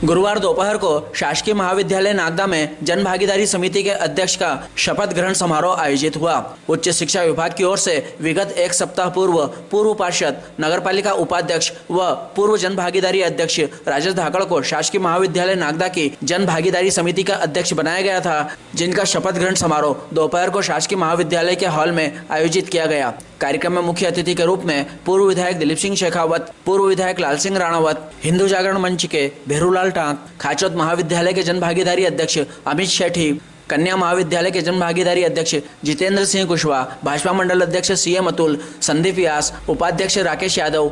गुरुवार दोपहर को शासकीय महाविद्यालय नागदा में जन भागीदारी समिति के अध्यक्ष का शपथ ग्रहण समारोह आयोजित हुआ। उच्च शिक्षा विभाग की ओर से विगत एक सप्ताह पूर्व पार्षद, नगरपालिका उपाध्यक्ष व पूर्व जन भागीदारी अध्यक्ष राजेश धाकड़ को शासकीय महाविद्यालय नागदा की जन भागीदारी समिति का अध्यक्ष बनाया गया था, जिनका शपथ ग्रहण समारोह दोपहर को शासकीय महाविद्यालय के हॉल में आयोजित किया गया। कार्यक्रम में मुख्य अतिथि के रूप में पूर्व विधायक दिलीप सिंह शेखावत, पूर्व विधायक लाल सिंह राणावत, हिंदू जागरण मंच के भेरूलाल टांक, खाचौद महाविद्यालय के जन भागीदारी अध्यक्ष अमित शेठी, कन्या महाविद्यालय के जन भागीदारी अध्यक्ष जितेंद्र सिंह कुशवाहा, भाजपा मंडल अध्यक्ष सीएम अतुल, संदीप व्यास, उपाध्यक्ष राकेश यादव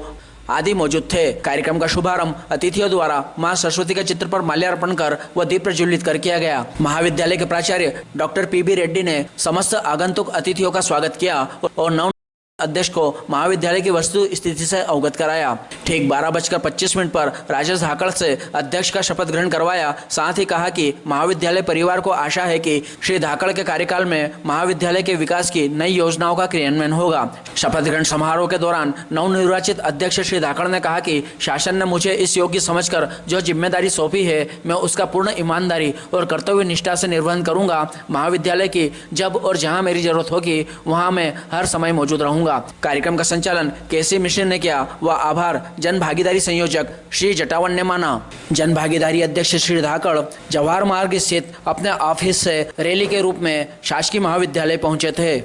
आदि मौजूद थे। कार्यक्रम का शुभारंभ अतिथियों द्वारा मां सरस्वती के चित्र पर माल्यार्पण कर व दीप प्रज्वलित कर किया गया। महाविद्यालय के प्राचार्य डॉक्टर पीबी रेड्डी ने समस्त आगंतुक अतिथियों का स्वागत किया और नव अध्यक्ष को महाविद्यालय की वस्तु स्थिति से अवगत कराया। ठीक 12:25 पर राजेश धाकड़ से अध्यक्ष का शपथ ग्रहण करवाया। साथ ही कहा कि महाविद्यालय परिवार को आशा है कि श्री धाकड़ के कार्यकाल में महाविद्यालय के विकास की नई योजनाओं का क्रियान्वयन होगा। शपथ ग्रहण समारोह के दौरान नवनिर्वाचित अध्यक्ष श्री धाकड़ ने कहा कि शासन ने मुझे इस योग्य समझकर जो जिम्मेदारी सौंपी है, मैं उसका पूर्ण ईमानदारी और कर्तव्य निष्ठा से निर्वहन करूंगा। महाविद्यालय की जब और जहां मेरी जरूरत होगी वहां मैं हर समय मौजूद रहूंगा। कार्यक्रम का संचालन केसी मिश्र ने किया व आभार जन भागीदारी संयोजक श्री जटावन ने माना। जन भागीदारी अध्यक्ष श्री धाकड़ जवाहर मार्ग स्थित अपने ऑफिस से रैली के रूप में शासकीय महाविद्यालय पहुंचे थे।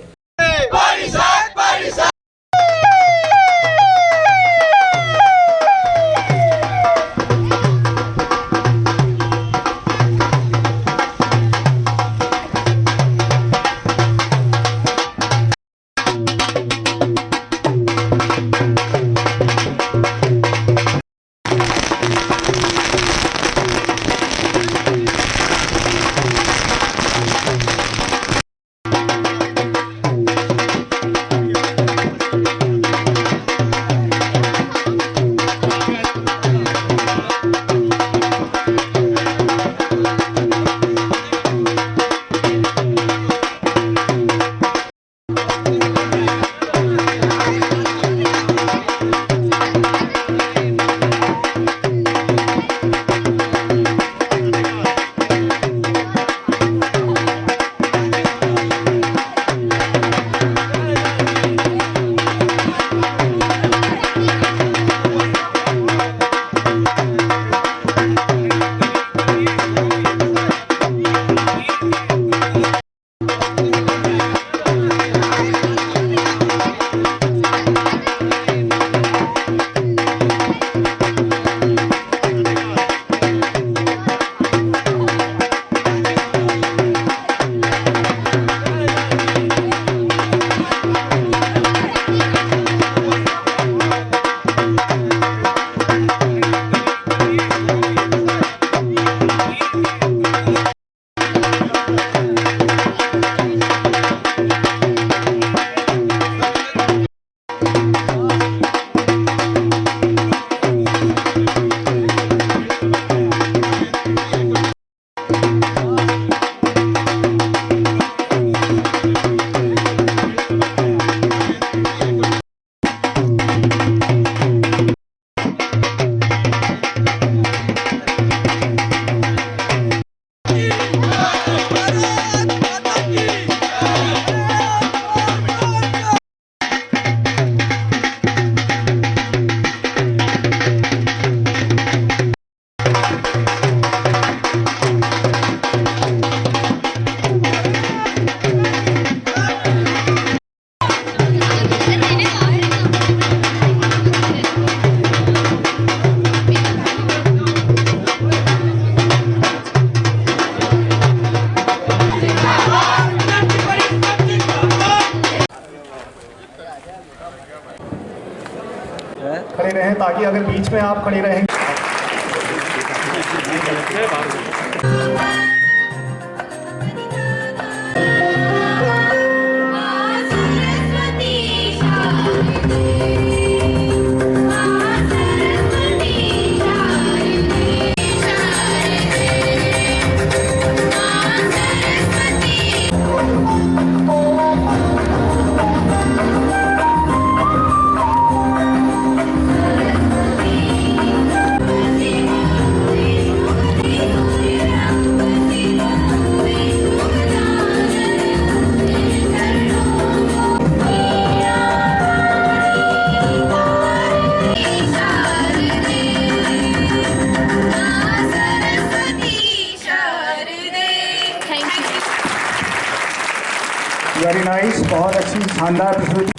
खड़े रहें ताकि अगर बीच में आप खड़े रहेंगे शानदार प्रस्तुति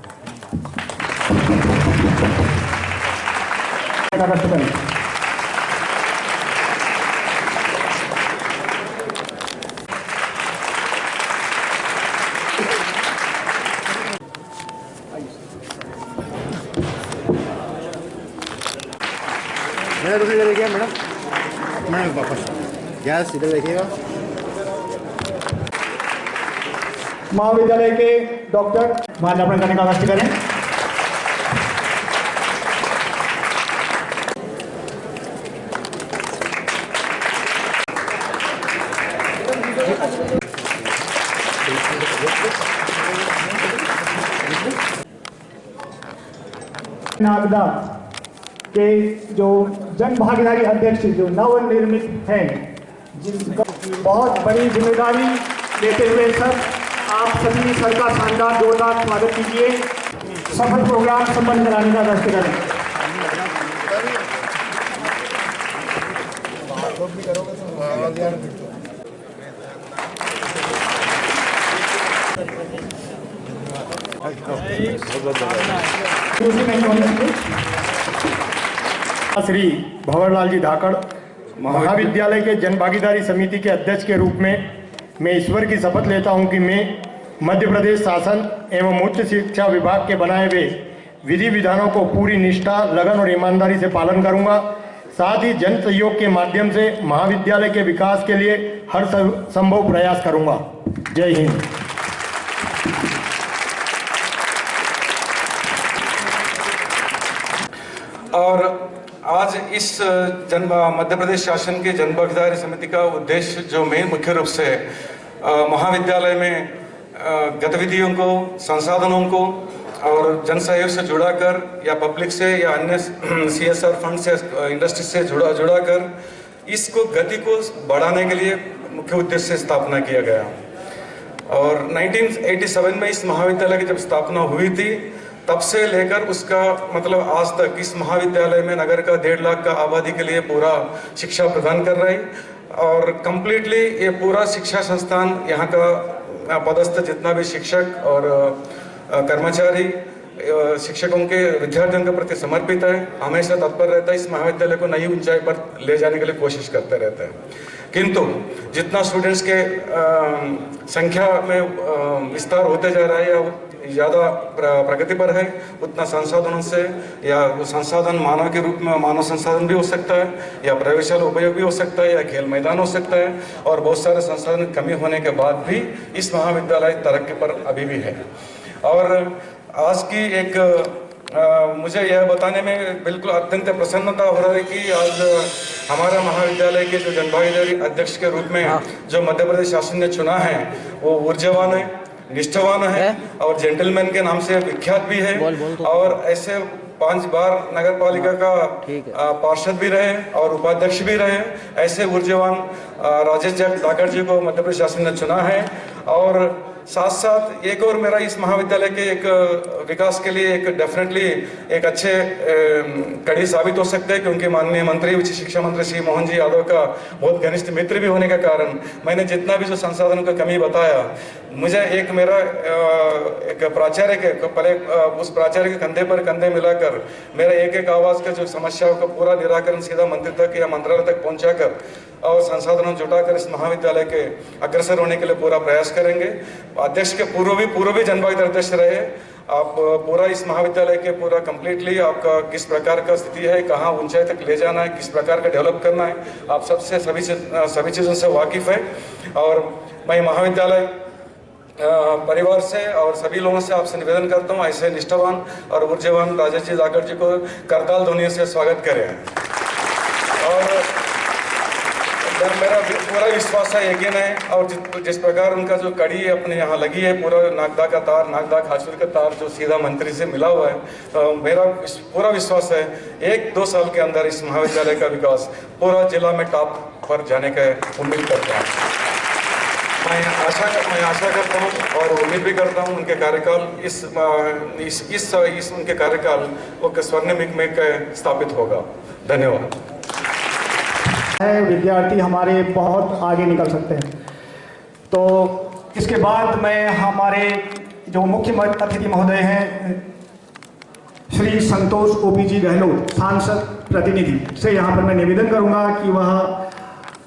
का कष्ट करें। मैडम इधर देखिए मैडम, मैडम वापस गैस इधर देखिएगा। महाविद्यालय के डॉक्टर माल्यार्पण करने का कष्ट करें। नागदा के जो जन भागीदारी अध्यक्ष जो नवनिर्मित हैं, जिनका बहुत बड़ी जिम्मेदारी लेते हुए सर आप सभी सर का शानदार जोरदार स्वागत कीजिए। सफल प्रोग्राम संपन्न कराने का कष्ट करें। श्री भंवरलाल जी धाकड़ महाविद्यालय के जन भागीदारी समिति के अध्यक्ष के रूप में मैं ईश्वर की शपथ लेता हूं कि मैं मध्य प्रदेश शासन एवं उच्च शिक्षा विभाग के बनाए हुए विधि विधानों को पूरी निष्ठा, लगन और ईमानदारी से पालन करूंगा। साथ ही जन सहयोग के माध्यम से महाविद्यालय के विकास के लिए हर संभव प्रयास करूंगा। जय हिंद। और आज इस मध्य प्रदेश शासन के जन भागीदारी समिति का उद्देश्य जो मेन मुख्य रूप से महाविद्यालय में गतिविधियों को, संसाधनों को और जन सहयोग से जुड़ा कर या पब्लिक से या अन्य CSR फंड से, इंडस्ट्री से जुड़ा कर इसको गति को बढ़ाने के लिए मुख्य उद्देश्य से स्थापना किया गया। और 1987 में इस महाविद्यालय की जब स्थापना हुई थी तब से लेकर उसका मतलब आज तक इस महाविद्यालय में नगर का 1.5 लाख का आबादी के लिए पूरा शिक्षा प्रदान कर रही और कंप्लीटली ये पूरा शिक्षा संस्थान यहाँ का पदस्थ जितना भी शिक्षक और कर्मचारी शिक्षकों के विद्यार्थियों के प्रति समर्पित है, हमेशा तत्पर रहता है, इस महाविद्यालय को नई ऊंचाई पर ले जाने के लिए कोशिश करते रहते हैं। किंतु जितना स्टूडेंट्स के संख्या में विस्तार होते जा रहा है या ज़्यादा प्रगति पर है, उतना संसाधनों से या वो संसाधन मानव के रूप में मानव संसाधन भी हो सकता है या प्रयोगशाला उपयोग भी हो सकता है या खेल मैदान हो सकता है और बहुत सारे संसाधन की कमी होने के बाद भी इस महाविद्यालय तरक्की पर अभी भी है। और आज की एक मुझे यह बताने में बिल्कुल अत्यंत प्रसन्नता हो रहा है कि आज हमारा महाविद्यालय के जो जनभागीदारी अध्यक्ष के रूप में जो मध्य प्रदेश शासन ने चुना है वो ऊर्जावान है, निष्ठावान है और जेंटलमैन के नाम से विख्यात भी है। और ऐसे 5 बार नगर पालिका का पार्षद भी रहे और उपाध्यक्ष भी रहे, ऐसे ऊर्जावान राजेश धाकड़ जी को मध्य प्रदेश शासन ने चुना है। और साथ साथ एक और मेरा इस महाविद्यालय के एक विकास के लिए एक डेफिनेटली एक अच्छे कड़ी साबित हो सकते हैं, क्योंकि माननीय मंत्री उच्च शिक्षा मंत्री श्री मोहन जी यादव का बहुत घनिष्ठ मित्र भी होने के कारण मैंने जितना भी जो संसाधनों का कमी बताया, मुझे एक मेरा एक प्राचार्य के पहले उस प्राचार्य के कंधे पर कंधे मिलाकर मेरा एक आवाज का जो समस्याओं का पूरा निराकरण सीधा मंत्री तक या मंत्रालय तक पहुंचाकर और संसाधनों जुटाकर इस महाविद्यालय के अग्रसर होने के लिए पूरा प्रयास करेंगे। अध्यक्ष के पूर्व भी जनभागीदारी अध्यक्ष रहे, आप पूरा इस महाविद्यालय के पूरा कंप्लीटली आपका किस प्रकार का स्थिति है, कहाँ ऊंचाई तक ले जाना है, किस प्रकार का डेवलप करना है, आप सबसे सभी चीज़ों से वाकिफ़ है। और मैं महाविद्यालय परिवार से और सभी लोगों से आपसे निवेदन करता हूँ, ऐसे निष्ठावान और ऊर्जावान राजेश जी धाकड़ जी को करताल ध्वनि से स्वागत करें। और मेरा पूरा विश्वास है, यकीन है, और जिस प्रकार उनका जो कड़ी अपने यहाँ लगी है, पूरा नागदा का तार, नागदा खाचुर का तार जो सीधा मंत्री से मिला हुआ है, तो मेरा पूरा विश्वास है 1-2 साल के अंदर इस महाविद्यालय का विकास पूरा जिला में टॉप पर जाने का उम्मीद करता हूँ। मैं आशा करता हूँ और उम्मीद भी करता हूँ उनके कार्यकाल इस उनके कार्यकाल वो स्वर्णिम युग में स्थापित होगा। धन्यवाद। विद्यार्थी हमारे बहुत आगे निकल सकते हैं। तो इसके बाद मैं हमारे जो मुख्य अतिथि महोदय हैं श्री संतोष ओपीजी गहलोत सांसद प्रतिनिधि से यहाँ पर मैं निवेदन करूँगा कि वह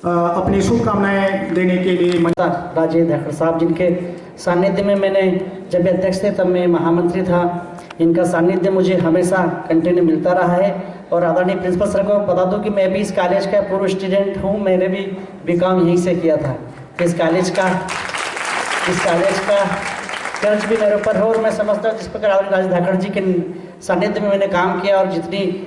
अपनी शुभकामनाएं देने के लिए राजेंद्र धाकड़ साहब, जिनके सानिध्य में मैंने जब अध्यक्ष थे तब मैं महामंत्री था, इनका सानिध्य मुझे हमेशा कंटिन्यू मिलता रहा है। और आदरणीय प्रिंसिपल सर को बता दूं कि मैं भी इस कॉलेज का पूर्व स्टूडेंट हूं, मैंने भी बीकॉम यहीं से किया था। इस कॉलेज का कर्ज भी मेरे ऊपर है और मैं समझता हूँ जिस प्रकार आदरणीय राजेंद्र धाकड़ जी के सानिध्य में मैंने काम किया और जितनी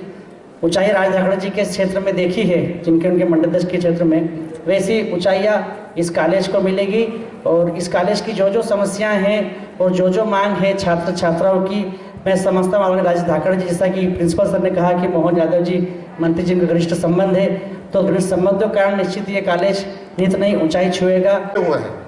ऊंचाई राजेंद्र धाकड़ जी के क्षेत्र में देखी है, जिनके उनके मंडल के क्षेत्र में, वैसी ऊंचाइयाँ इस कॉलेज को मिलेगी। और इस कॉलेज की जो जो समस्याएं हैं और जो जो मांग है छात्र छात्राओं की, मैं समझता हूँ राजेंद्र धाकड़ जी, जैसा कि प्रिंसिपल सर ने कहा कि मोहन यादव जी मंत्री जी का घनिष्ठ संबंध है, तो घनिष्ठ संबंधों के कारण निश्चित ये कॉलेज नित नई ऊंचाई छुएगा। हुए हैं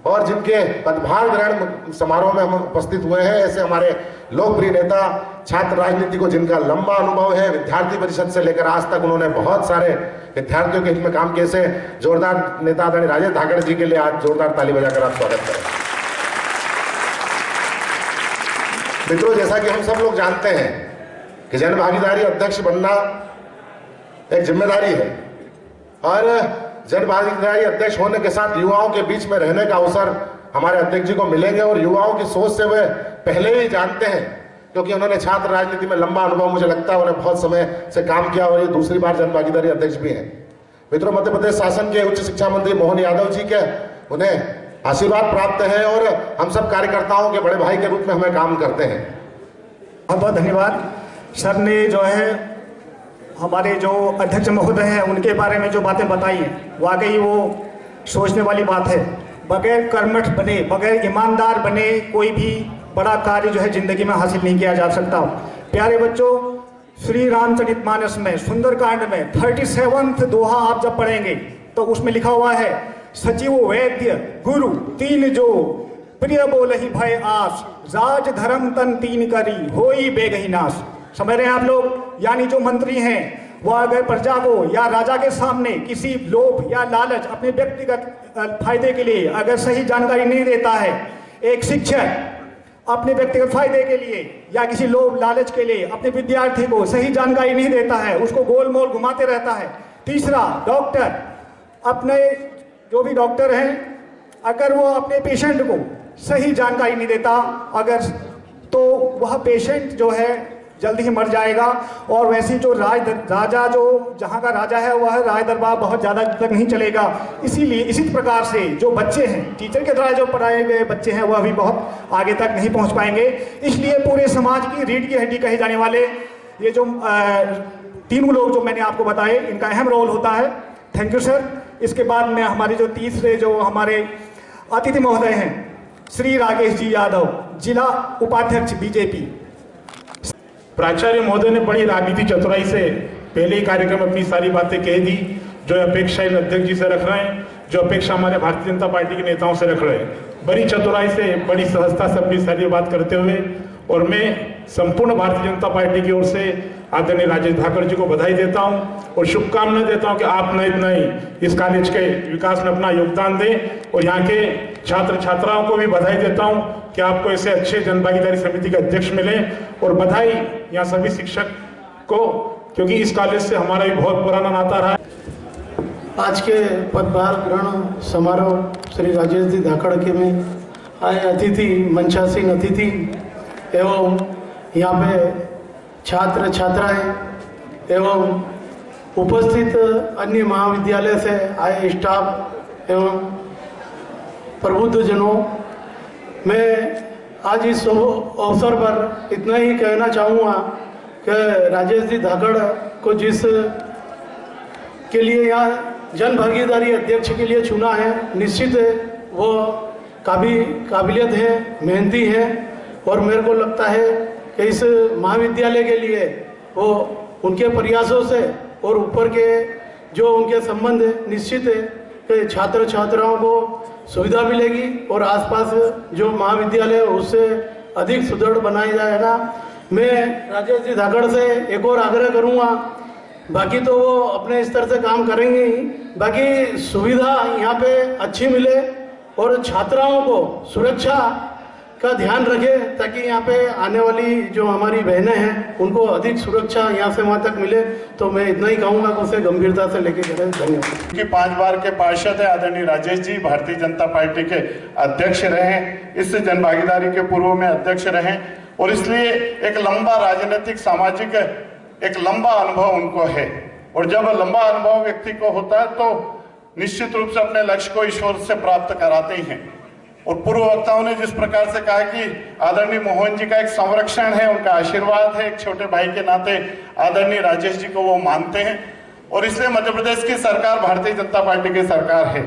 और जिनके पदभार ग्रहण समारोह में हम उपस्थित हुए हैं, ऐसे हमारे लोकप्रिय नेता, छात्र राजनीति को जिनका लंबा अनुभव है, विद्यार्थी परिषद से लेकर आज तक उन्होंने बहुत सारे विद्यार्थियों के हित में काम किए। से जोरदार नेता आदरणीय राजेंद्र धाकड़ जी के लिए आज जोरदार ताली बजाकर आप स्वागत करें। मित्रों, जैसा कि हम सब लोग जानते हैं कि जन भागीदारी अध्यक्ष बनना एक जिम्मेदारी है और जन भागीदारी अध्यक्ष होने के साथ युवाओं के बीच में रहने का अवसर हमारे अध्यक्ष जी को मिलेंगे और युवाओं की सोच से वे पहले ही जानते हैं, क्योंकि उन्होंने छात्र राजनीति में लंबा अनुभव, मुझे लगता है उन्हें बहुत समय से काम किया और ये दूसरी बार जन भागीदारी अध्यक्ष भी हैं। मित्रों, मध्य प्रदेश शासन के उच्च शिक्षा मंत्री मोहन यादव जी के उन्हें आशीर्वाद प्राप्त है और हम सब कार्यकर्ताओं के बड़े भाई के रूप में हमें काम करते हैं। बहुत बहुत धन्यवाद। सर ने जो है हमारे जो अध्यक्ष महोदय हैं उनके बारे में जो बातें बताई हैं, वाकई वो सोचने वाली बात है। बगैर कर्मठ बने, बगैर ईमानदार बने कोई भी बड़ा कार्य जो है जिंदगी में हासिल नहीं किया जा सकता। प्यारे बच्चों, श्री रामचरितमानस में सुंदरकांड में 37वां दोहा आप जब पढ़ेंगे तो उसमें लिखा हुआ है, सचिव वैद्य गुरु तीन जो प्रिय बोलहि भय आस, राज धर्म तन तीन करी होई बेगहि नाश। समझ रहे हैं आप लोग? यानी जो मंत्री हैं वो अगर प्रजा को या राजा के सामने किसी लोभ या लालच अपने व्यक्तिगत फायदे के लिए अगर सही जानकारी नहीं देता है, एक शिक्षक अपने व्यक्तिगत फायदे के लिए या किसी लोभ लालच के लिए अपने विद्यार्थी को सही जानकारी नहीं देता है, उसको गोल मोल घुमाते रहता है। तीसरा, डॉक्टर अपने जो भी डॉक्टर हैं, अगर वो अपने पेशेंट को सही जानकारी नहीं देता अगर, तो वह पेशेंट जो है जल्दी ही मर जाएगा। और वैसे जो राजा जो जहाँ का राजा है वह राज दरबार बहुत ज़्यादा तक नहीं चलेगा। इसीलिए इसी प्रकार से जो बच्चे हैं, टीचर के द्वारा जो पढ़ाए गए बच्चे हैं, वह भी बहुत आगे तक नहीं पहुँच पाएंगे। इसलिए पूरे समाज की रीढ़ की हड्डी कहे जाने वाले ये जो तीनों लोग जो मैंने आपको बताए, इनका अहम रोल होता है। Thank you sir. इसके बाद में हमारे जो तीसरे जो हमारे अतिथि महोदय हैं, श्री राकेश जी यादव, जिला उपाध्यक्ष बीजेपी। प्राचार्य महोदय ने बड़ी राजनीति चतुराई से पहले ही कार्यक्रम अपनी सारी बातें कह दी, जो अपेक्षा इन अध्यक्ष जी से रख रहे हैं, जो अपेक्षा हमारे भारतीय जनता पार्टी के नेताओं से रख रहे हैं। बड़ी चतुराई से, बड़ी सहजता से अपनी सारी बात करते हुए, और मैं संपूर्ण भारतीय जनता पार्टी की ओर से आदरणीय राजेंद्र धाकड़ जी को बधाई देता हूं और शुभकामनाएं देता हूं कि आप नए इस कॉलेज के विकास में अपना योगदान दें। और यहाँ के छात्र छात्राओं को भी बधाई देता हूं कि आपको ऐसे अच्छे जनभागीदारी समिति के अध्यक्ष मिले, और बधाई यहाँ सभी शिक्षक को, क्योंकि इस कॉलेज से हमारा भी बहुत पुराना नाता रहा है। आज के पदभार ग्रहण समारोह श्री राजेश जी धाकड़ के में आए अतिथि, मंचासीन अतिथि एवं यहाँ पे छात्र छात्राएं एवं उपस्थित अन्य महाविद्यालय से आए स्टाफ एवं प्रबुद्धजनों, मैं आज इस अवसर पर इतना ही कहना चाहूँगा कि राजेश जी धाकड़ को जिस के लिए यहाँ जन भागीदारी अध्यक्ष के लिए चुना है, निश्चित वो काबिलियत है, मेहनती है, और मेरे को लगता है कि इस महाविद्यालय के लिए वो उनके प्रयासों से और ऊपर के जो उनके संबंध निश्चित है कि छात्र छात्राओं को सुविधा मिलेगी और आसपास जो महाविद्यालय है उससे अधिक सुदृढ़ बनाया जाएगा। मैं राजेश जी धाकड़ से एक और आग्रह करूँगा, बाकी तो वो अपने स्तर से काम करेंगे ही, बाकी सुविधा यहाँ पे अच्छी मिले और छात्राओं को सुरक्षा का ध्यान रखें ताकि यहाँ पे आने वाली जो हमारी बहनें हैं उनको अधिक सुरक्षा यहाँ से वहाँ तक मिले। तो मैं इतना ही कहूँगा कि उसे गंभीरता से लेके चलें। धन्यवाद। कि 5 बार के पार्षद है आदरणीय राजेश जी, भारतीय जनता पार्टी के अध्यक्ष रहे, इस जन भागीदारी के पूर्व में अध्यक्ष रहे और इसलिए एक लंबा राजनीतिक सामाजिक एक लंबा अनुभव उनको है। और जब लंबा अनुभव व्यक्ति को होता है तो निश्चित रूप से अपने लक्ष्य को ईश्वर से प्राप्त कराते ही हैं। और पूर्व वक्ताओं ने जिस प्रकार से कहा कि आदरणीय मोहन जी का एक संरक्षण है, उनका आशीर्वाद है, एक छोटे भाई के नाते आदरणीय राजेश जी को वो मानते हैं और इसलिए मध्य प्रदेश की सरकार भारतीय जनता पार्टी की सरकार है।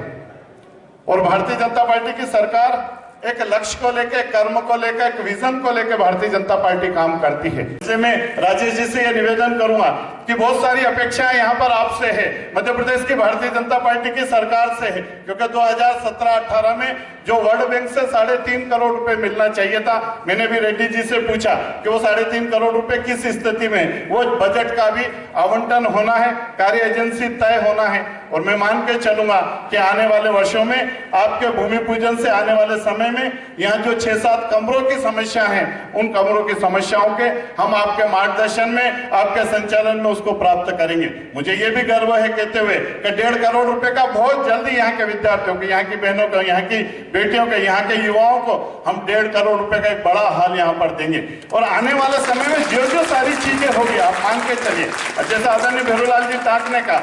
और भारतीय जनता पार्टी की सरकार एक लक्ष्य को लेकर, कर्म को लेकर, एक विजन को लेकर भारतीय जनता पार्टी काम करती है। इसलिए मैं राजेश जी से यह निवेदन करूंगा कि बहुत सारी अपेक्षाएं यहाँ पर आपसे है, मध्य प्रदेश की भारतीय जनता पार्टी की सरकार से है, क्योंकि 2017-18 में जो वर्ल्ड बैंक से 3.5 करोड़ रुपए मिलना चाहिए था, मैंने भी रेड्डी जी से पूछा कि वो 3.5 करोड़ रुपए किस स्थिति में, वो बजट का भी आवंटन होना है, कार्य एजेंसी तय होना है। और मैं मान के चलूंगा कि आने वाले वर्षों में आपके भूमि पूजन से आने वाले समय में यहाँ जो 6-7 कमरों की समस्या है, उन कमरों की समस्याओं के हम आपके मार्गदर्शन में, आपके संचालन में उसको प्राप्त करेंगे। मुझे ये भी गर्व है कहते हुए कि 1.5 करोड़ रुपए का बहुत जल्दी यहाँ के विद्यार्थियों को, यहाँ की बहनों को, यहाँ की बेटियों को, यहाँ के युवाओं को हम 1.5 करोड़ रुपए का एक बड़ा हाल यहाँ पर देंगे। और आने वाले समय में जो सारी चीजें होगी आप मान के चलिए, जैसे आदरणीय भेरूलाल जी टाक ने कहा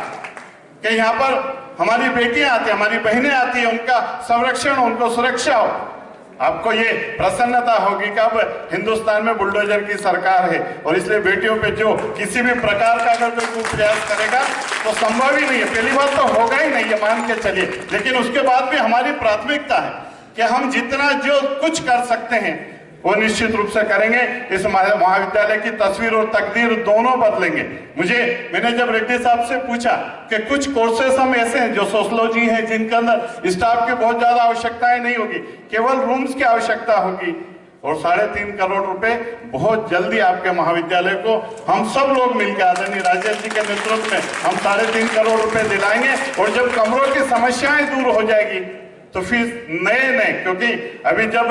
कि यहाँ पर हमारी बेटियां आती है, हमारी बहनें आती है, उनका संरक्षण, उनको सुरक्षा हो, आपको ये प्रसन्नता होगी कि अब हिंदुस्तान में बुलडोजर की सरकार है। और इसलिए बेटियों पे जो किसी भी प्रकार का अगर कोई प्रयास करेगा तो संभव ही नहीं है। पहली बात तो होगा ही नहीं, ये मान के चलिए। लेकिन उसके बाद भी हमारी प्राथमिकता है कि हम जितना जो कुछ कर सकते हैं वो निश्चित रूप से करेंगे। इस महाविद्यालय की तस्वीर और तकदीर दोनों बदलेंगे। मैंने जब रेड्डी साहब से पूछा कि कुछ कोर्सेस हम ऐसे हैं जो सोशलॉजी है, जिनके अंदर स्टाफ की बहुत ज्यादा आवश्यकताएं नहीं होगी, केवल रूम्स की आवश्यकता होगी, और 3.5 करोड़ रुपए बहुत जल्दी आपके महाविद्यालय को हम सब लोग मिलकर आदरणीय राजेश जी के नेतृत्व में हम 3.5 करोड़ रुपए दिलाएंगे। और जब कमरों की समस्याएं दूर हो जाएगी तो फिर नए, क्योंकि अभी जब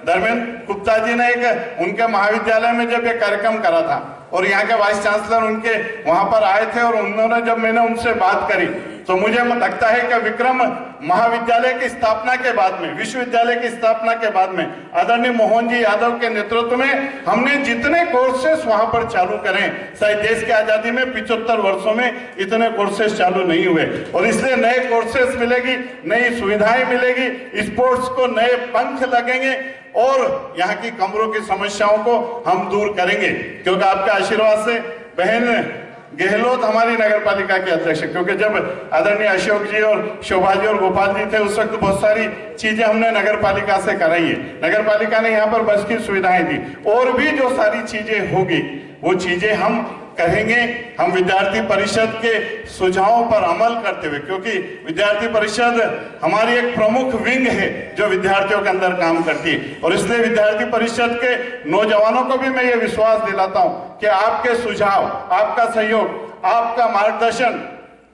धर्मेंद्र गुप्ता जी ने एक उनके महाविद्यालय में जब ये कार्यक्रम करा था और यहाँ के वाइस चांसलर उनके वहां पर आए थे और उन्होंने जब मैंने उनसे बात करी तो मुझे लगता है कि विक्रम महाविद्यालय की स्थापना के बाद में, विश्वविद्यालय की स्थापना के बाद में आदरणीय मोहन जी यादव के नेतृत्व में हमने जितने कोर्सेस वहां पर चालू करें, शायद देश की आजादी में 75 वर्षों में इतने कोर्सेस चालू नहीं हुए। और इसलिए नए कोर्सेस मिलेगी, नई सुविधाएं मिलेगी, स्पोर्ट्स को नए पंख लगेंगे और यहाँ की कमरों की समस्याओं को हम दूर करेंगे। क्योंकि आपके आशीर्वाद से बहन गहलोत हमारी नगर पालिका के अध्यक्ष है, क्योंकि जब आदरणीय अशोक जी और शोभा जी और गोपाल जी थे उस वक्त बहुत सारी चीजें हमने नगर पालिका से कराई है। नगर पालिका ने यहाँ पर बस की सुविधाएं दी, और भी जो सारी चीजें होगी वो चीजें हम करेंगे। हम विद्यार्थी परिषद के सुझावों पर अमल करते हुए, क्योंकि विद्यार्थी परिषद हमारी एक प्रमुख विंग है जो विद्यार्थियों के अंदर काम करती है। और इसलिए विद्यार्थी परिषद के नौजवानों को भी मैं ये विश्वास दिलाता हूं कि आपके सुझाव, आपका सहयोग, आपका मार्गदर्शन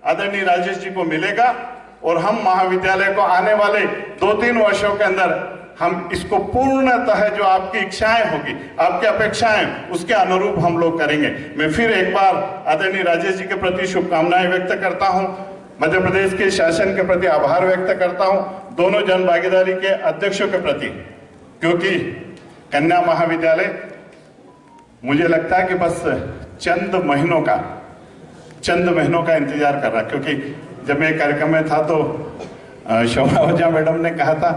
आदरणीय राजेश जी को मिलेगा और हम महाविद्यालय को आने वाले 2-3 वर्षों के अंदर हम इसको पूर्णतः जो आपकी इच्छाएं होगी, आपकी अपेक्षाएं, उसके अनुरूप हम लोग करेंगे। मैं फिर एक बार आदरणीय राजेश जी के प्रति शुभकामनाएं व्यक्त करता हूं, मध्य प्रदेश के शासन के प्रति आभार व्यक्त करता हूं, दोनों जन भागीदारी के अध्यक्षों के प्रति, क्योंकि कन्या महाविद्यालय मुझे लगता है कि बस चंद महीनों का इंतजार कर रहा, क्योंकि जब मैं कार्यक्रम में था तो शोभा ओझा मैडम ने कहा था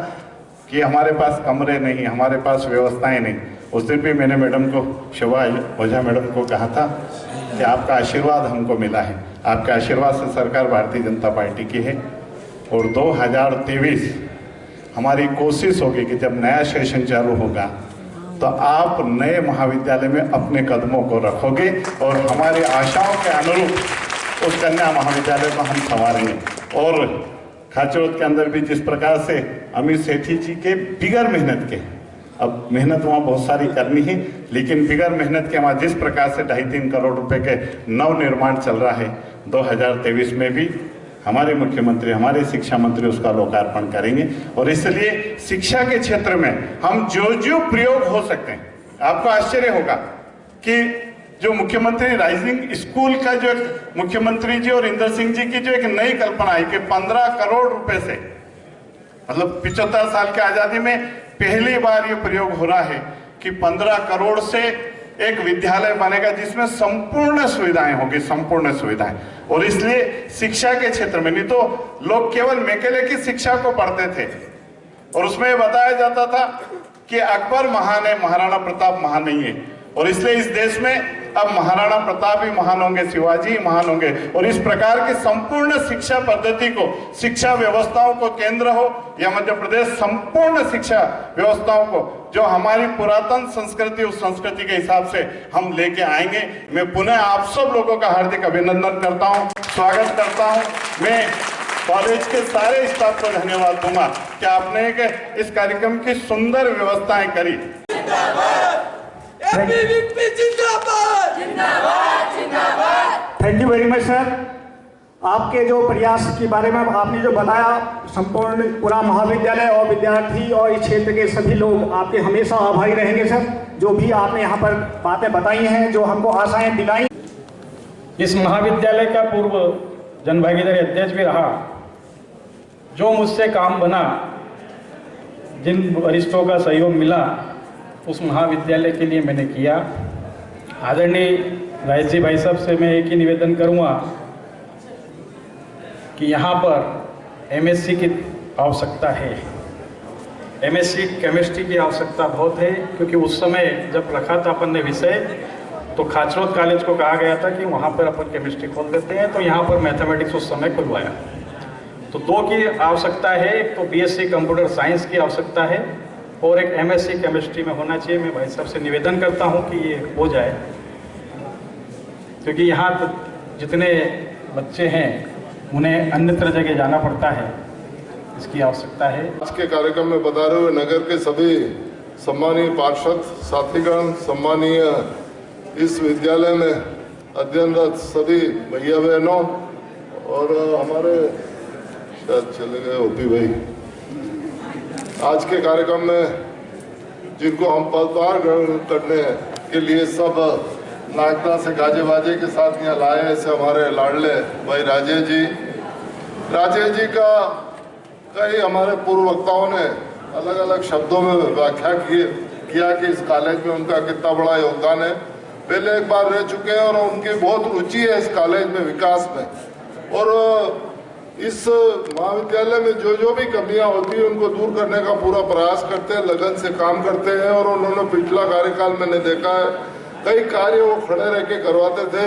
कि हमारे पास कमरे नहीं, हमारे पास व्यवस्थाएं नहीं। उस दिन भी मैंने मैडम को, शोभा ओझा मैडम को कहा था कि आपका आशीर्वाद हमको मिला है, आपके आशीर्वाद से सरकार भारतीय जनता पार्टी की है। और 2023 हमारी कोशिश होगी कि जब नया सेशन चालू होगा तो आप नए महाविद्यालय में अपने कदमों को रखोगे और हमारी आशाओं के अनुरूप उस कन्या महाविद्यालय को हम संवारेंगे। और खाचरोद के अंदर भी जिस प्रकार से अमित सेठी जी के बिगर मेहनत के, अब मेहनत वहाँ बहुत सारी करनी है, लेकिन बिगर मेहनत के वहाँ जिस प्रकार से 2.5-3 करोड़ रुपए के नव निर्माण चल रहा है, 2023 में भी हमारे मुख्यमंत्री, हमारे शिक्षा मंत्री उसका लोकार्पण करेंगे। और इसलिए शिक्षा के क्षेत्र में हम जो प्रयोग हो सकते हैं, आपको आश्चर्य होगा कि जो मुख्यमंत्री राइजिंग स्कूल का जो मुख्यमंत्री जी और इंदर सिंह जी की जो एक नई कल्पना आई कि 15 करोड़ रुपए से, मतलब 75 साल की आजादी में पहली बार ये प्रयोग हो रहा है कि 15 करोड़ से एक विद्यालय बनेगा जिसमें संपूर्ण सुविधाएं होगी, संपूर्ण सुविधाएं। और इसलिए शिक्षा के क्षेत्र में, नहीं तो लोग केवल मेकेले की शिक्षा को पढ़ते थे और उसमें बताया जाता था कि अकबर महान है, महाराणा प्रताप महान नहीं है। और इसलिए इस देश में अब महाराणा प्रताप ही महान होंगे, शिवाजी ही महान होंगे। और इस प्रकार की संपूर्ण शिक्षा पद्धति को, शिक्षा व्यवस्थाओं को, केंद्र हो या मध्य प्रदेश, संपूर्ण शिक्षा व्यवस्थाओं को जो हमारी पुरातन संस्कृति, उस संस्कृति के हिसाब से हम लेके आएंगे। मैं पुनः आप सब लोगों का हार्दिक अभिनंदन करता हूं, स्वागत करता हूं। मैं कॉलेज के सारे स्टाफ को धन्यवाद दूंगा कि आपने इस कार्यक्रम की सुंदर व्यवस्थाएं करी। Thank you very much sir. आपके जो प्रयास के बारे में आपने जो बताया, संपूर्ण पूरा महाविद्यालय और विद्यार्थी और इस क्षेत्र के सभी लोग आपके हमेशा आभारी रहेंगे सर। जो भी आपने यहाँ पर बातें बताई हैं, जो हमको आशाएं दिलाई। इस महाविद्यालय का पूर्व जनभागीदारी अध्यक्ष भी रहा। जो मुझसे काम बना, जिन वरिष्ठों का सहयोग मिला, उस महाविद्यालय के लिए मैंने किया। आदरणीय राजेश जी भाई साहब से मैं एक ही निवेदन करूंगा कि यहाँ पर एमएससी की आवश्यकता है। एमएससी केमिस्ट्री की आवश्यकता बहुत है, क्योंकि उस समय जब रखा था अपन ने विषय, तो खाचरोद कॉलेज को कहा गया था कि वहाँ पर अपन केमिस्ट्री खोल देते हैं, तो यहाँ पर मैथमेटिक्स उस समय खुलवाया। तो दो की आवश्यकता है, एक तो बीएससी कंप्यूटर साइंस की आवश्यकता है और एक एमएससी केमिस्ट्री में होना चाहिए। मैं भाई साहब से निवेदन करता हूँ कि ये हो जाए, क्योंकि यहाँ तो जितने बच्चे हैं उन्हें अन्यत्र जगह जाना पड़ता है, इसकी आवश्यकता है। आज के कार्यक्रम में बता रहे हुए नगर के सभी सम्मानीय पार्षद साथीगण, सम्मानीय इस विद्यालय में अध्ययनरत सभी भैया बहनों और हमारे शायद चले गए ओपी भाई, आज के कार्यक्रम में जिनको हम पदभार ग्रहण करने के लिए सब नागदा से गाजे बाजे के साथ यहाँ लाए, ऐसे हमारे लाडले भाई राजेश जी का कई हमारे पूर्व वक्ताओं ने अलग अलग शब्दों में व्याख्या किया कि इस कॉलेज में उनका कितना बड़ा योगदान है। पहले एक बार रह चुके हैं और उनकी बहुत रुचि है इस कॉलेज में, विकास में। और इस महाविद्यालय में जो भी कमियां होती है उनको दूर करने का पूरा प्रयास करते हैं, लगन से काम करते हैं। और उन्होंने पिछला कार्यकाल मैंने देखा है, कई कार्य वो खड़े रह के करवाते थे।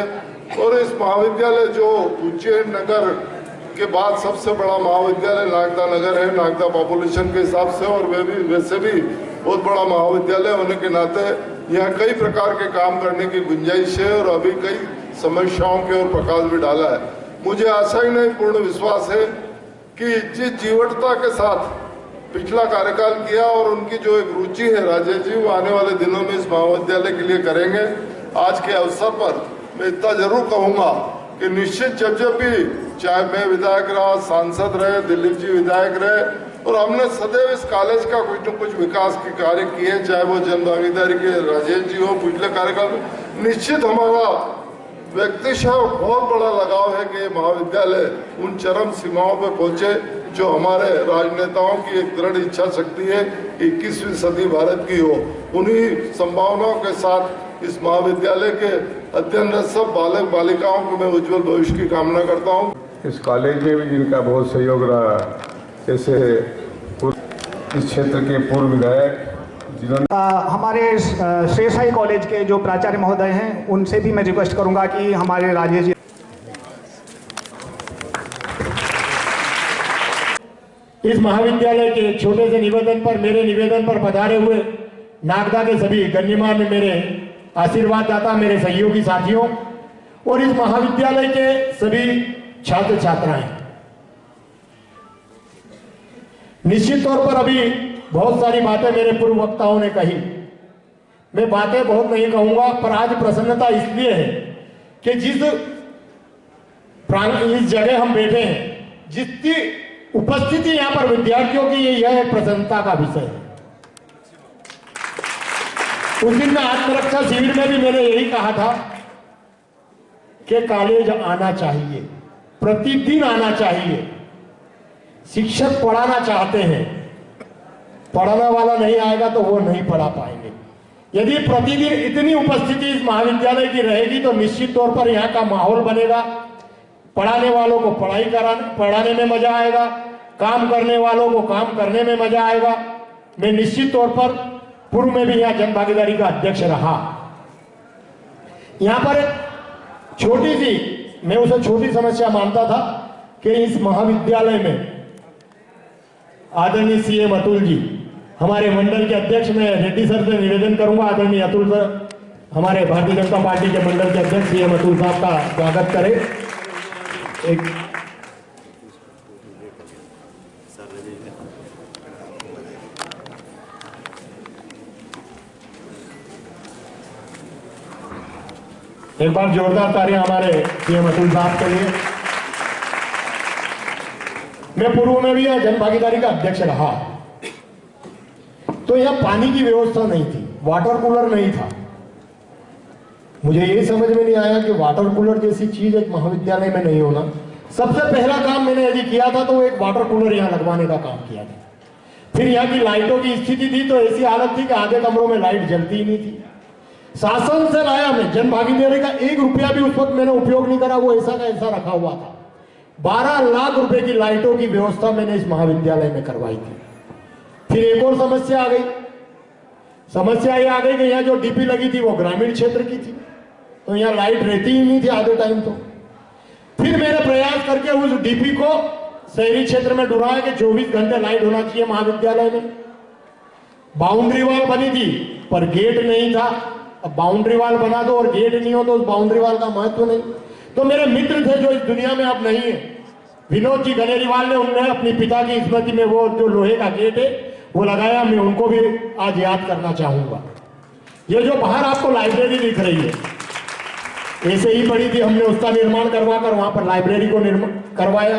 और इस महाविद्यालय जो उज्जैन नगर के बाद सबसे बड़ा महाविद्यालय नागदा नगर है, नागदा पॉपुलेशन के हिसाब से, और वैसे भी बहुत बड़ा महाविद्यालय होने के नाते यहाँ कई प्रकार के काम करने की गुंजाइश है और अभी कई समस्याओं के ओर प्रकाश भी डाला है। मुझे आशा ही नहीं, पूर्ण विश्वास है कि जिस जीवटता के साथ पिछला कार्यकाल किया और उनकी जो एक रुचि है राजेश जी, वो आने वाले दिनों में इस महाविद्यालय के लिए करेंगे। आज के अवसर पर मैं इतना जरूर कहूँगा कि निश्चित जब भी, चाहे मैं विधायक रहा, सांसद रहे, दिलीप जी विधायक रहे, और हमने सदैव इस कॉलेज का कुछ न कुछ विकास के कार्य किए, चाहे वो जन भागीदारी के राजेश जी हो पिछले कार्यकाल में। निश्चित हमारा व्यक्तिशः बहुत बड़ा लगाव है कि महाविद्यालय उन चरम सीमाओं पर पहुंचे जो हमारे राजनेताओं की एक दृढ़ इच्छा शक्ति है 21वीं सदी भारत की हो। उन्हीं संभावनाओं के साथ इस महाविद्यालय के अध्ययनरत सब बालक बालिकाओं को मैं उज्जवल भविष्य की कामना करता हूँ। इस कॉलेज में भी जिनका बहुत सहयोग रहा, जैसे इस क्षेत्र के पूर्व विधायक जिन्होंने हमारे शेरशाही कॉलेज के जो प्राचार्य महोदय हैं, उनसे भी मैं रिक्वेस्ट करूंगा कि हमारे राजेश जी इस महाविद्यालय के छोटे से निवेदन पर, मेरे निवेदन पर पधारे हुए नागदा के सभी गण्यमान्य मेरे आशीर्वाददाता, मेरे सहयोगी साथियों और इस महाविद्यालय के सभी छात्र छात्राएं, निश्चित तौर पर अभी बहुत सारी बातें मेरे पूर्व वक्ताओं ने कही, मैं बातें बहुत नहीं कहूंगा, पर आज प्रसन्नता इसलिए है कि जिस इस जगह हम बैठे हैं जिसकी उपस्थिति यहाँ पर विद्यार्थियों की यह एक प्रसन्नता का विषय है। उस दिन में आत्मरक्षा शिविर में भी मैंने यही कहा था कि कॉलेज आना चाहिए, प्रतिदिन आना चाहिए। शिक्षक पढ़ाना चाहते हैं, पढ़ाने वाला नहीं आएगा तो वो नहीं पढ़ा पाएंगे। यदि प्रतिदिन इतनी उपस्थिति इस महाविद्यालय की रहेगी तो निश्चित तौर पर यहाँ का माहौल बनेगा, पढ़ाने वालों को पढ़ाने में मजा आएगा, काम करने वालों को काम करने में मजा आएगा। मैं निश्चित तौर पर पूर्व में भी यहाँ जन भागीदारी का अध्यक्ष रहा। यहाँ पर एक छोटी सी, मैं उसे छोटी समस्या मानता था कि इस महाविद्यालय में आदरणीय सीएम अतुल जी, हमारे मंडल के अध्यक्ष, मैं रेड्डी सर से निवेदन करूंगा, आदरणीय अतुल सर, हमारे भारतीय जनता पार्टी के मंडल के अध्यक्ष सीएम अतुल साहब का स्वागत करें। एक बार जोरदार तालियां हमारे सीएम अतुल साहब के लिए। मैं पूर्व में भी यह जन भागीदारी का अध्यक्ष रहा, तो यह पानी की व्यवस्था नहीं थी, वाटर कूलर नहीं था। मुझे ये समझ में नहीं आया कि वाटर कूलर जैसी चीज एक महाविद्यालय में नहीं होना। सबसे पहला काम मैंने यदि किया था तो एक वाटर कूलर यहाँ लगवाने का काम किया था। फिर यहाँ की लाइटों की स्थिति थी तो ऐसी हालत थी कि आधे कमरों में लाइट जलती ही नहीं थी। शासन से लाया मैं, जन भागीदारी का 1 रुपया भी उस वक्त मैंने उपयोग नहीं करा, वो ऐसा का ऐसा रखा हुआ था। 12 लाख रुपए की लाइटों की व्यवस्था मैंने इस महाविद्यालय में करवाई थी। फिर एक और समस्या आ गई। समस्या ये आ गई कि यहाँ जो डीपी लगी थी वो ग्रामीण क्षेत्र की थी, तो यहाँ लाइट रहती ही नहीं थी आधे टाइम। तो फिर मैंने प्रयास करके उस डीपी को शहरी क्षेत्र में डुराया कि 24 घंटे लाइट होना चाहिए महाविद्यालय में। बाउंड्री वॉल बनी थी पर गेट नहीं था। अब बाउंड्री वॉल बना दो और गेट नहीं हो तो उस बाउंड्री वॉल का महत्व नहीं। तो मेरे मित्र थे जो इस दुनिया में अब नहीं है, विनोद जी गलेरीवाल ने, उन्होंने अपने पिता की स्मृति में वो जो लोहे का गेट है वो लगाया। मैं उनको भी आज याद करना चाहूंगा। ये जो बाहर आपको लाइब्रेरी दिख रही है, ऐसे ही पड़ी थी, हमने उसका निर्माण करवा कर वहां पर लाइब्रेरी को निर्माण करवाया।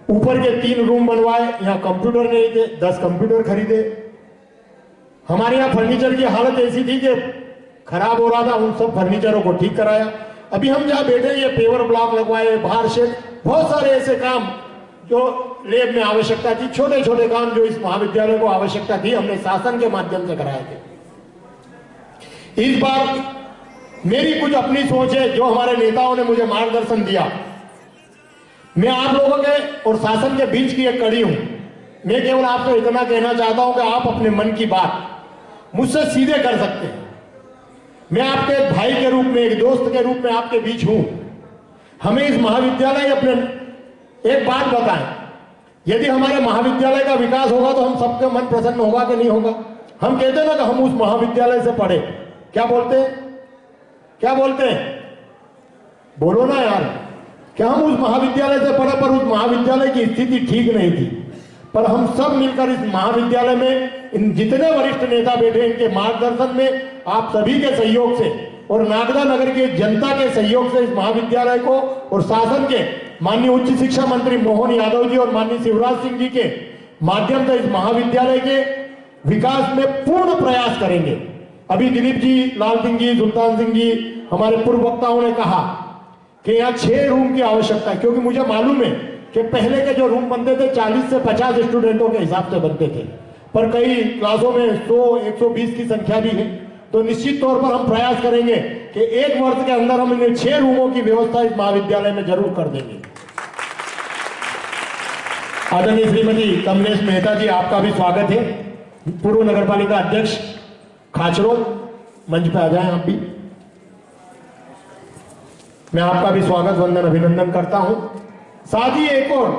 ऊपर के 3 रूम बनवाए। यहाँ कंप्यूटर नहीं थे, 10 कंप्यूटर खरीदे। हमारे यहाँ फर्नीचर की हालत ऐसी थी कि खराब हो रहा था, उन सब फर्नीचरों को ठीक कराया। अभी हम जहाँ बैठे ये पेवर ब्लॉक लगवाए, बाहर से बहुत सारे ऐसे काम जो लैब में आवश्यकता थी, छोटे छोटे काम जो इस महाविद्यालय को आवश्यकता थी, हमने शासन के माध्यम से कराए थे। इस बार मेरी कुछ अपनी सोच है, जो हमारे नेताओं ने मुझे मार्गदर्शन दिया। मैं आप लोगों के और शासन के बीच की एक कड़ी हूं। मैं केवल आपसे इतना कहना चाहता हूं कि आप अपने मन की बात मुझसे सीधे कर सकते हैं। मैं आपके एक भाई के रूप में, एक दोस्त के रूप में आपके बीच हूं। हमें इस महाविद्यालय अपने एक बात बताएं, यदि हमारे महाविद्यालय का विकास होगा तो हम सबके मन प्रसन्न होगा कि नहीं होगा? हम कहते हैं ना कि हम उस महाविद्यालय से पढ़े, क्या बोलते हैं? क्या बोलते हैं? बोलो ना यार। क्या हम उस महाविद्यालय से पढ़े, पर उस महाविद्यालय की स्थिति ठीक नहीं थी। पर हम सब मिलकर इस महाविद्यालय में, इन जितने वरिष्ठ नेता बैठे, इनके मार्गदर्शन में, आप सभी के सहयोग से और नागदा नगर की जनता के सहयोग से इस महाविद्यालय को और शासन के माननीय उच्च शिक्षा मंत्री मोहन यादव जी और माननीय शिवराज सिंह जी के माध्यम से इस महाविद्यालय के विकास में पूर्ण प्रयास करेंगे। अभी दिलीप जी, लाल सिंह जी, सुल्तान सिंह जी, हमारे पूर्व वक्ताओं ने कहा कि यहाँ 6 रूम की आवश्यकता है, क्योंकि मुझे मालूम है कि पहले के जो रूम बनते थे 40 से 50 स्टूडेंटों के हिसाब से बनते थे, पर कई क्लासों में 100-120 की संख्या भी है। तो निश्चित तौर पर हम प्रयास करेंगे कि 1 वर्ष के अंदर हम इन्हें 6 रूमों की व्यवस्था इस महाविद्यालय में जरूर कर देंगे। आदरणीय श्रीमती कमलेश मेहता जी, आपका भी स्वागत है। पूर्व नगर पालिका अध्यक्ष खाचरोद, मंच पे आ जाएं आप भी। मैं आपका भी स्वागत, वंदन, अभिनंदन करता हूं। साथ ही एक और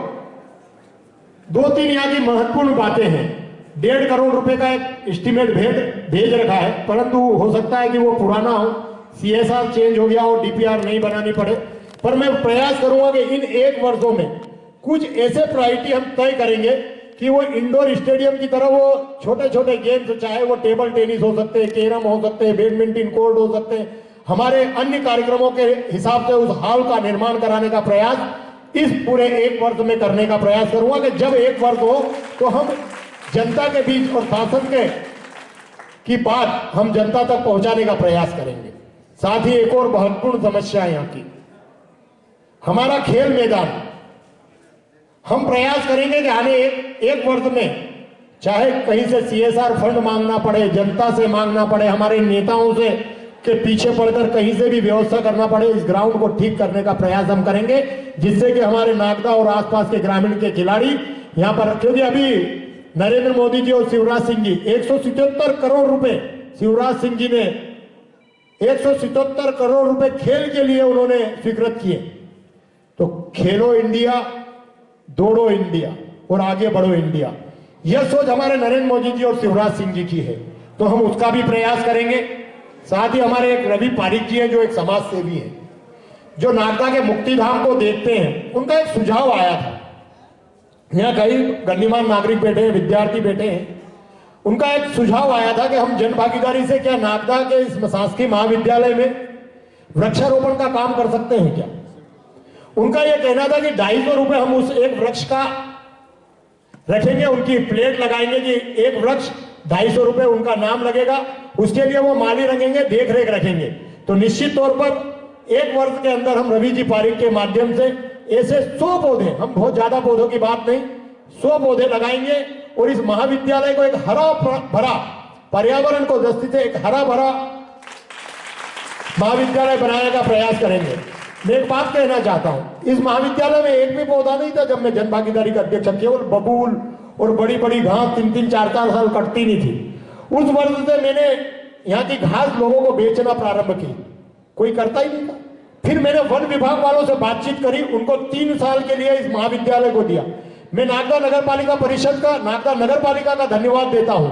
2-3 यहाँ की महत्वपूर्ण बातें हैं। 1.5 करोड़ रुपए का एक एस्टीमेट भेज रखा है, परंतु हो सकता है कि वो पुराना हो, CSR चेंज हो गया हो, DPR नहीं बनानी पड़े। पर मैं प्रयास करूंगा कि इन 1 वर्षों में कुछ ऐसे प्रायोरिटी हम तय करेंगे कि वो इंडोर स्टेडियम की तरह वो छोटे छोटे गेम्स, चाहे वो टेबल टेनिस हो सकते हैं, कैरम हो सकते हैं, बैडमिंटन कोर्ट हो सकते हैं, हमारे अन्य कार्यक्रमों के हिसाब से उस हॉल का निर्माण कराने का प्रयास इस पूरे एक वर्ष में करने का प्रयास करूंगा कि जब एक वर्ष हो तो हम जनता के बीच और शासन की बात हम जनता तक पहुंचाने का प्रयास करेंगे। साथ ही एक और महत्वपूर्ण समस्या है यहाँ की, हमारा खेल मैदान। हम प्रयास करेंगे कि आने एक वर्ष में चाहे कहीं से CSR फंड मांगना पड़े, जनता से मांगना पड़े, हमारे नेताओं से के पीछे पड़कर कहीं से भी व्यवस्था करना पड़े, इस ग्राउंड को ठीक करने का प्रयास हम करेंगे, जिससे कि हमारे नागदा और आसपास के ग्रामीण के खिलाड़ी यहाँ पर, क्योंकि अभी नरेंद्र मोदी जी और शिवराज सिंह जी 177 करोड़ रुपए, शिवराज सिंह जी ने 177 करोड़ रुपए खेल के लिए उन्होंने स्वीकृत किए। तो खेलो इंडिया, दौड़ो इंडिया और आगे बढ़ो इंडिया, यह सोच हमारे नरेंद्र मोदी जी और शिवराज सिंह जी की है, तो हम उसका भी प्रयास करेंगे। साथ ही हमारे एक रवि पारिक जी हैं जो एक समाज सेवी हैं, जो नागदा के मुक्तिधाम को देखते हैं, उनका एक सुझाव आया था। यहाँ कई गणमान्य नागरिक बैठे हैं, विद्यार्थी बैठे हैं, उनका एक सुझाव आया था कि हम जन भागीदारी से क्या नागदा के इस शासकीय महाविद्यालय में वृक्षारोपण का काम कर सकते हैं क्या। उनका यह कहना था कि 250 रुपए हम उस एक वृक्ष का रखेंगे, उनकी प्लेट लगाएंगे कि एक वृक्ष 250 रुपए उनका नाम लगेगा, उसके लिए वो माली रखेंगे, देख रेख रखेंगे। तो निश्चित तौर पर एक वर्ष के अंदर हम रवि जी पारिक के माध्यम से ऐसे 100 पौधे, हम बहुत ज्यादा पौधों की बात नहीं, 100 पौधे लगाएंगे और इस महाविद्यालय को एक हरा भरा, पर्यावरण को दृष्टि से एक हरा भरा महाविद्यालय बनाने का प्रयास करेंगे। मैं एक बात कहना चाहता हूं, इस महाविद्यालय में एक भी पौधा नहीं था जब मैं जन भागीदारी का अध्यक्ष, केवल बबूल और बड़ी बड़ी घास 3-3, 4-4 साल कटती नहीं थी। उस वर्ष से मैंने यहाँ की घास लोगों को बेचना प्रारंभ की, कोई करता ही नहीं था। फिर मैंने वन विभाग वालों से बातचीत करी, उनको 3 साल के लिए इस महाविद्यालय को दिया। मैं नागदा नगर पालिका परिषद का, नागदा नगर पालिका का धन्यवाद देता हूं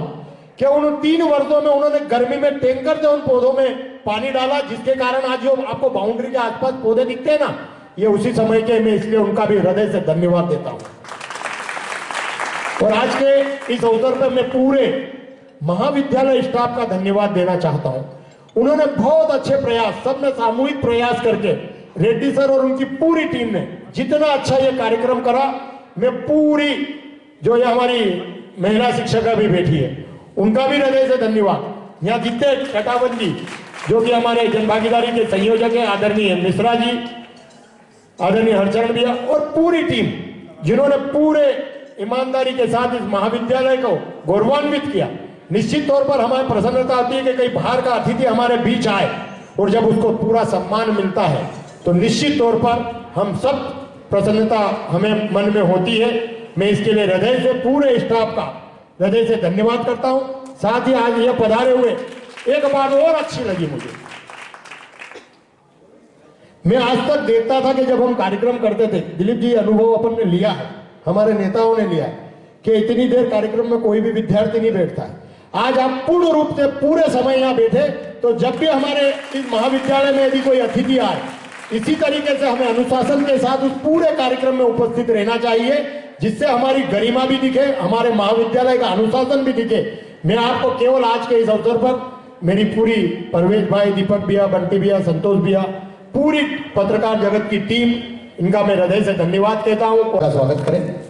कि उन 3 वर्षों में उन्होंने गर्मी में टैंकर से उन पौधों में पानी डाला, जिसके कारण आज जो आपको बाउंड्री के आसपास पौधे दिखते हैं ना, ये उसी समय के, मैं इसलिए उनका भी हृदय से धन्यवाद देता हूं। और आज के इस अवसर पर मैं पूरे महाविद्यालय स्टाफ का धन्यवाद देना चाहता हूं। उन्होंने बहुत अच्छे प्रयास, सबने सामूहिक प्रयास करके, रेड्डी सर और उनकी पूरी टीम ने जितना अच्छा ये कार्यक्रम करा, मैं पूरी जो ये हमारी महिला शिक्षिका भी बैठी है, उनका भी हृदय से धन्यवाद। यहाँ जितने कटावन जी जो कि हमारे जन भागीदारी के संयोजक है, आदरणीय मिश्रा जी, आदरणीय हरचरण भैया और पूरी टीम, जिन्होंने पूरे ईमानदारी के साथ इस महाविद्यालय को गौरवान्वित किया। निश्चित तौर पर हमें प्रसन्नता होती है कि कई बाहर का अतिथि हमारे बीच आए और जब उसको पूरा सम्मान मिलता है तो निश्चित तौर पर हम सब प्रसन्नता हमें मन में होती है। मैं इसके लिए हृदय से पूरे स्टाफ का हृदय से धन्यवाद करता हूं। साथ ही आज यह पधारे हुए एक बात और अच्छी लगी मुझे, मैं आज तक देखता था कि जब हम कार्यक्रम करते थे, दिलीप जी अनुभव अपन ने लिया है, हमारे नेताओं ने लिया है कि इतनी देर कार्यक्रम में कोई भी विद्यार्थी नहीं बैठता है। आज आप पूर्ण रूप से पूरे समय यहाँ बैठे, तो जब भी हमारे इस महाविद्यालय में यदि कोई अतिथि आए, इसी तरीके से हमें अनुशासन के साथ उस पूरे कार्यक्रम में उपस्थित रहना चाहिए, जिससे हमारी गरिमा भी दिखे, हमारे महाविद्यालय का अनुशासन भी दिखे। मैं आपको केवल आज के इस अवसर पर मेरी पूरी परवेज भाई, दीपक भैया, बंटी भैया, संतोष भैया, पूरी पत्रकार जगत की टीम, इनका मैं हृदय से धन्यवाद कहता हूँ। स्वागत करें।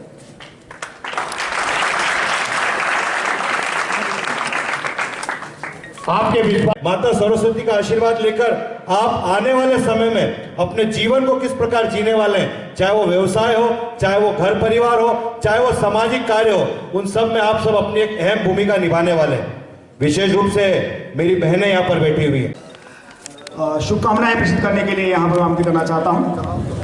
आपके विश्वास, माता सरस्वती का आशीर्वाद लेकर आप आने वाले समय में अपने जीवन को किस प्रकार जीने वाले हैं, चाहे वो व्यवसाय हो, चाहे वो घर परिवार हो, चाहे वो सामाजिक कार्य हो, उन सब में आप सब अपनी एक अहम भूमिका निभाने वाले हैं। विशेष रूप से मेरी बहनें यहाँ पर बैठी हुई है। शुभकामनाएं प्रेषित करने के लिए यहाँ पर आमंत्रित करना चाहता हूँ।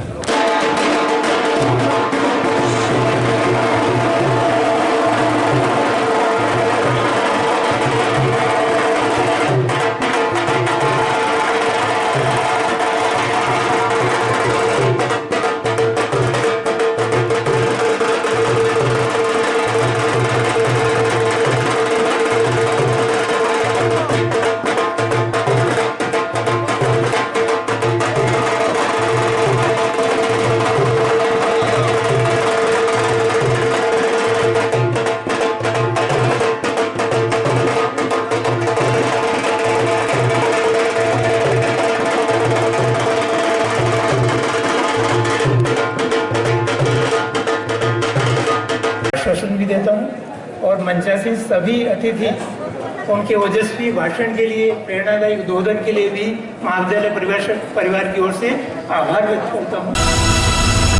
मंचासीन सभी अतिथि उनके ओजस्वी भाषण के लिए, प्रेरणादायी उद्बोधन के लिए भी महाविद्यालय परिवार की ओर से आभार व्यक्त करता हूँ।